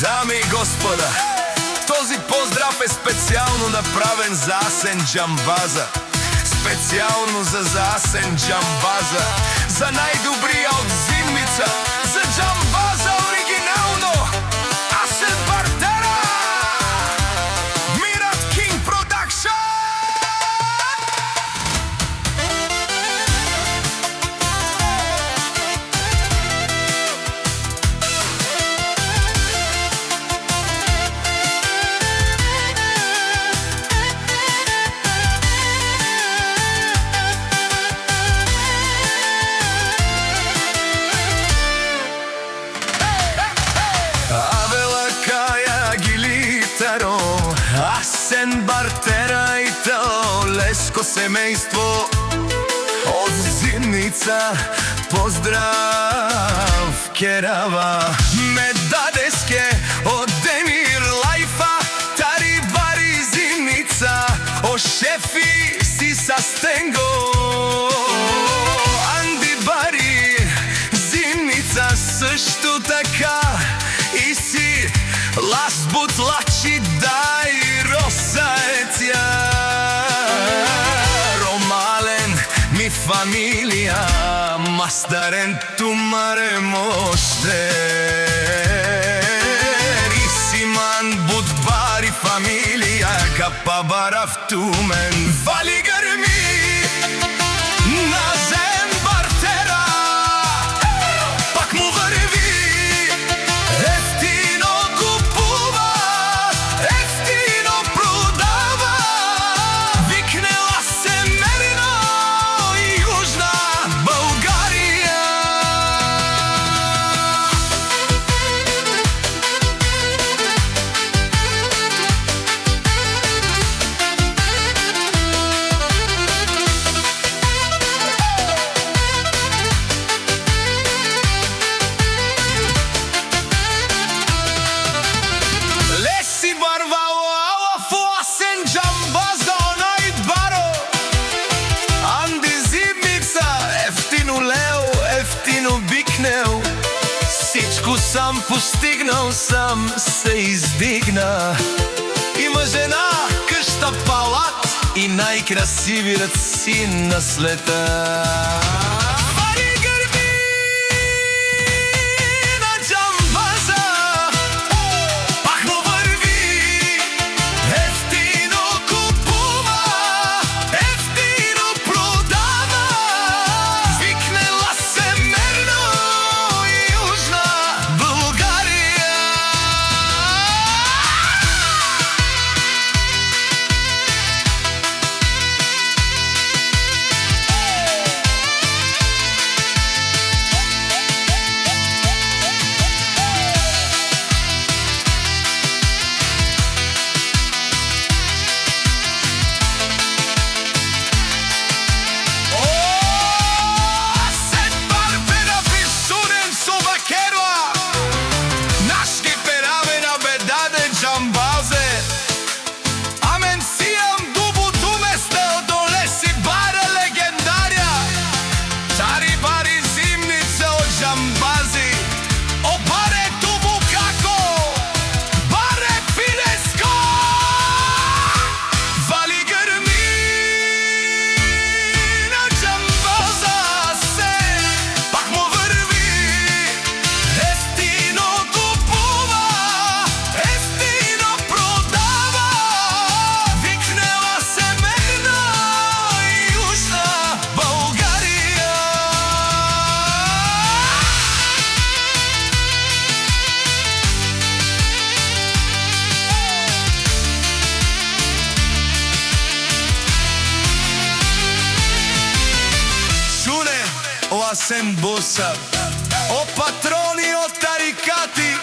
Дами и господа, този поздрав е специално направен за Асен Джамбаза. Специално за Асен Джамбаза, за най-добрия от Зимница, за Джамбаза оригинално, Асен Бартера, Мират Кинг Продакшън. Асен Бартера и Леско семейство од Зимница, поздрав керава. Ме дадеске од Демир Лайфа, Тари Бари Зимница, о шефи си Састенго, Анди Бари Зимница също така, и си Ласт Бутлачи дай Росаетја, Ромален ми фамилија, Мастарен тумаре моштер, Исиман Будбари фамилија, Капабарав тумен, Вали гърми на Зем Бартера, пак му върви. Всичко сам постигнал, сам се издигна. Има жена, къща, палат и най-красивият син на света. Асен Боса, о патрони, о тарикати,